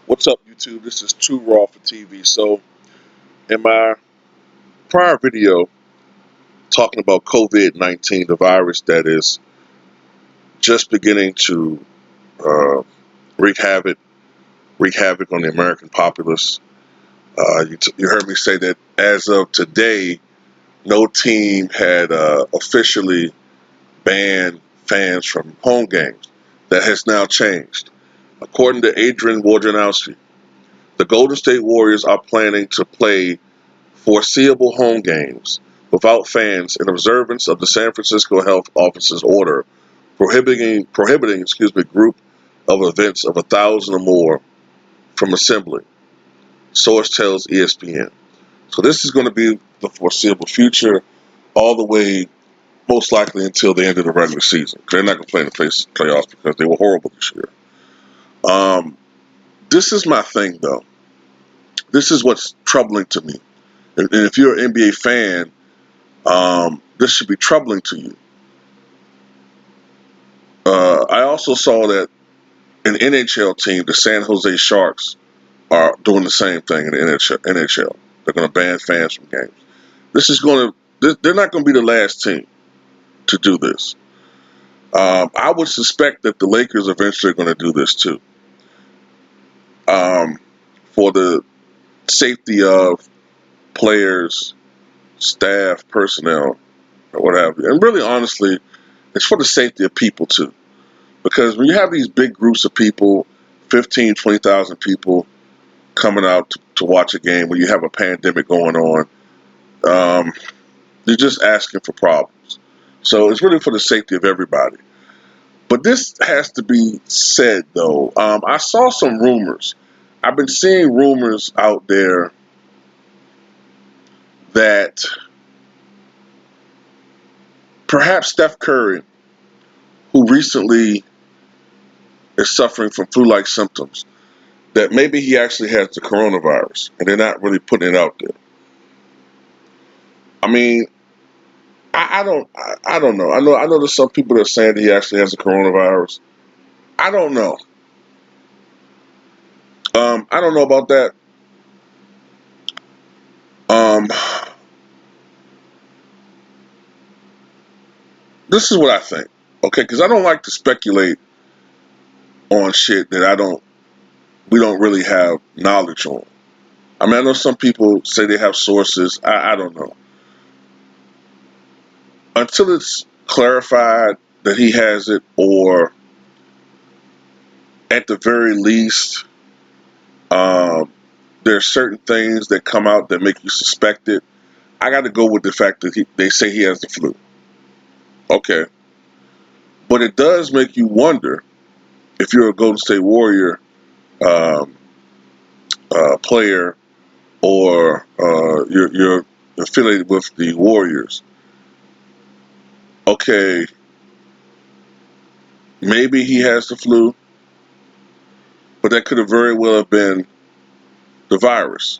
What's up, YouTube? This is Too Raw for TV. So, in my prior video talking about COVID-19, the virus that is just beginning to uh, wreak havoc, on the American populace, you heard me say that as of today, no team had officially banned fans from home games. That has now changed. According to Adrian Wojnarowski, the Golden State Warriors are planning to play foreseeable home games without fans in observance of the San Francisco Health Office's order prohibiting group of events of 1,000 or more from assembling. Source tells ESPN. So this is going to be the foreseeable future, all the way most likely until the end of the regular season. They're not going to play in the playoffs because they were horrible this year. This is my thing, though. This is what's troubling to me. And if you're an NBA fan, this should be troubling to you. I also saw that an NHL team, the San Jose Sharks, are doing the same thing in the NHL. They're going to ban fans from games. They're not going to be the last team to do this. I would suspect that the Lakers eventually are going to do this too, for the safety of players, staff, personnel, or what have you. And really, honestly, it's for the safety of people too. Because when you have these big groups of people, 15, 20,000 people coming out to watch a game when you have a pandemic going on, you're just asking for problems. So it's really for the safety of everybody. But this has to be said, though. I saw some rumors. I've been seeing rumors out there that perhaps Steph Curry, who recently is suffering from flu-like symptoms, that maybe he actually has the coronavirus, and they're not really putting it out there. I mean, I don't know. I know there's some people that are saying that he actually has the coronavirus. I don't know. I don't know about that. Um, this is what I think. Okay, because I don't like to speculate on shit that we don't really have knowledge on. I mean, I know some people say they have sources. I don't know. Until it's clarified that he has it, or at the very least, there are certain things that come out that make you suspect it. I got to go with the fact that they say he has the flu. Okay. But it does make you wonder, if you're a Golden State Warrior um, player, or you're affiliated with the Warriors. Okay, maybe he has the flu, but that could have very well have been the virus.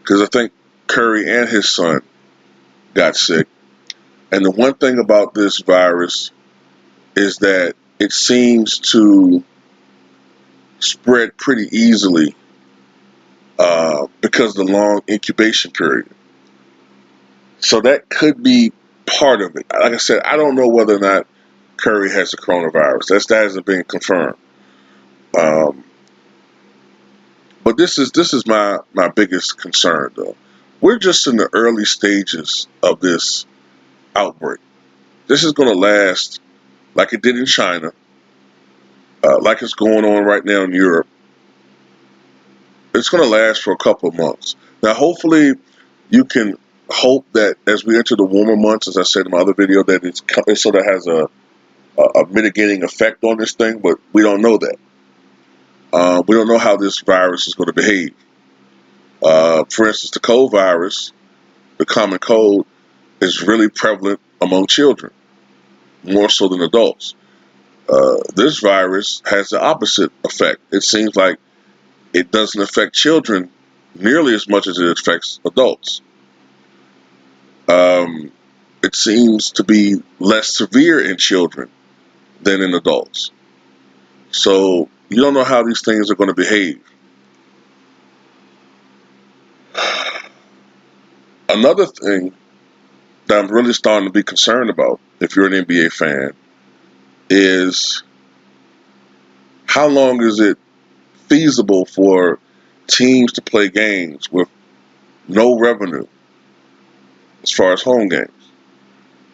Because I think Curry and his son got sick. And the one thing about this virus is that it seems to spread pretty easily because of the long incubation period. So that could be part of it. Like I said, I don't know whether or not Curry has the coronavirus. That hasn't been confirmed. But this is my biggest concern, though. We're just in the early stages of this outbreak. This is going to last like it did in China, like it's going on right now in Europe. It's going to last for a couple of months. Now, hopefully, you can hope that as we enter the warmer months, as I said in my other video, that it sort of has a mitigating effect on this thing, but we don't know that. We don't know how this virus is going to behave. For instance, the cold virus, the common cold, is really prevalent among children, more so than adults. This virus has the opposite effect. It seems like it doesn't affect children nearly as much as it affects adults. It seems to be less severe in children than in adults. So you don't know how these things are going to behave. Another thing that I'm really starting to be concerned about, if you're an NBA fan, is how long is it feasible for teams to play games with no revenue as far as home games?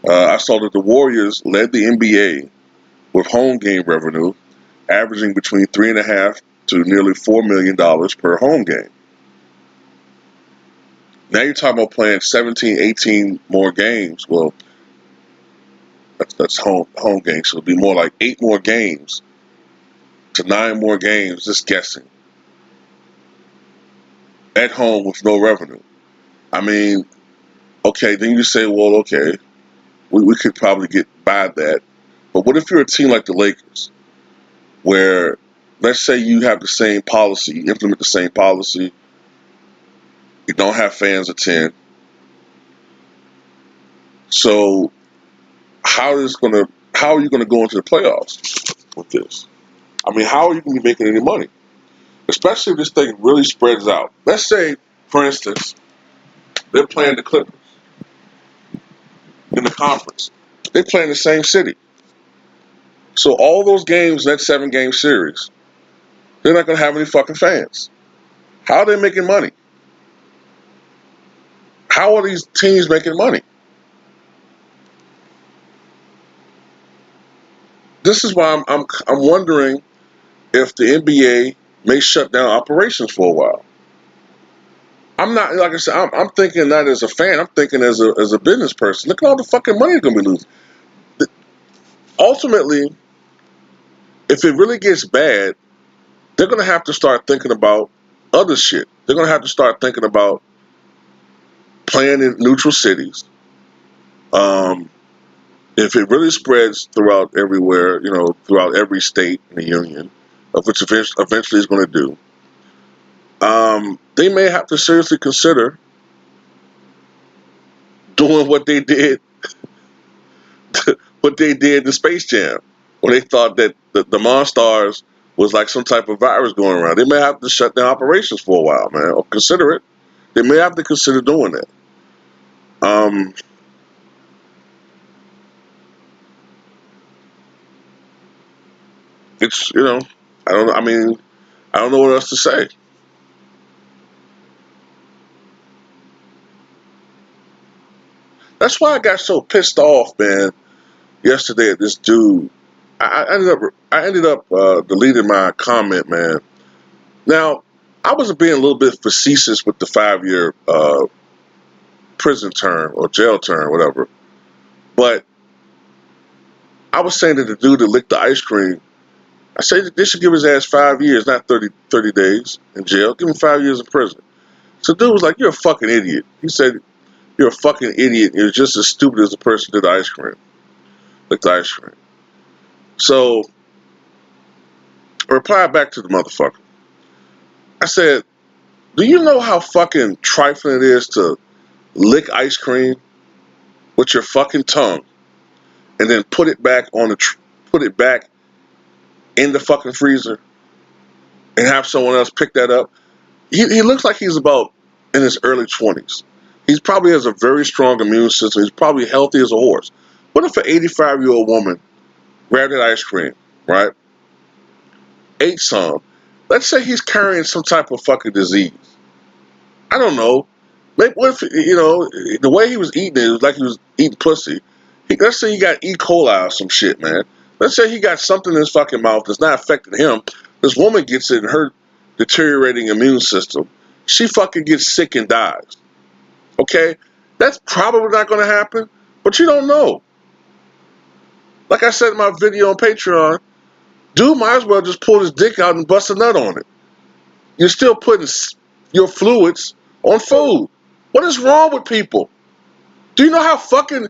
I saw that the Warriors led the NBA with home game revenue, averaging between $3.5 to nearly $4 million per home game. Now you're talking about playing 17, 18 more games. Well, that's home games, so it'll be more like 8 more games to 9 more games, just guessing, at home with no revenue. I mean, okay, then you say, well, okay, we could probably get by that. But what if you're a team like the Lakers, where let's say you have the same policy, you implement the same policy, you don't have fans attend. So how are you gonna go into the playoffs with this? I mean, how are you gonna be making any money? Especially if this thing really spreads out. Let's say, for instance, they're playing the Clippers in the conference. They play in the same city. So all those games, that 7-game series, they're not gonna have any fucking fans. How are they making money? How are these teams making money? This is why I'm wondering if the NBA may shut down operations for a while. I'm not, like I said, I'm thinking not as a fan. I'm thinking as a business person. Look at all the fucking money they're gonna be losing. Ultimately, if it really gets bad, they're gonna have to start thinking about other shit. They're gonna have to start thinking about playing in neutral cities. Um, if it really spreads throughout everywhere, throughout every state in the union, of which eventually is going to do, they may have to seriously consider doing what they did in Space Jam, when they thought that the Monstars was like some type of virus going around. They may have to shut down operations for a while, man, or consider it. They may have to consider doing that. Um, it's I don't. I mean, I don't know what else to say. That's why I got so pissed off, man, yesterday at this dude. I ended up deleting my comment, man. Now, I was being a little bit facetious with the 5-year prison term or jail term, whatever. But I was saying that the dude that licked the ice cream, I said that they should give his ass 5 years, not 30 days in jail. Give him 5 years in prison. So the dude was like, "You're a fucking idiot." He said, "You're a fucking idiot. You're just as stupid as the person who did the ice cream, licked the ice cream." So I replied back to the motherfucker. I said, "Do you know how fucking trifling it is to lick ice cream with your fucking tongue and then put it back in the fucking freezer and have someone else pick that up?" He looks like he's about in his early 20s. He probably has a very strong immune system. He's probably healthy as a horse. What if an 85-year-old woman grabbed that ice cream, right? Ate some. Let's say he's carrying some type of fucking disease. I don't know. Maybe what if the way he was eating it was like he was eating pussy. Let's say he got E. coli or some shit, man. Let's say he got something in his fucking mouth that's not affecting him. This woman gets it in her deteriorating immune system. She fucking gets sick and dies. Okay? That's probably not going to happen, but you don't know. Like I said in my video on Patreon, dude might as well just pull his dick out and bust a nut on it. You're still putting your fluids on food. What is wrong with people? Do you know how fucking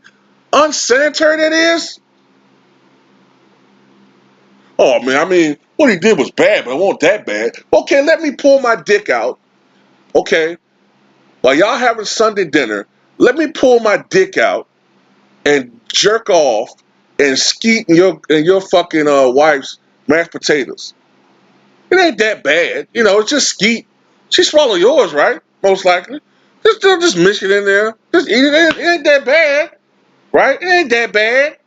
unsanitary that is? Oh man, I mean, what he did was bad, but it wasn't that bad. Okay, let me pull my dick out. Okay, while y'all having Sunday dinner, let me pull my dick out and jerk off and skeet in your fucking wife's mashed potatoes. It ain't that bad, it's just skeet. She swallowed yours, right? Most likely. Just mix it in there. Just eat it. It ain't that bad, right? It ain't that bad.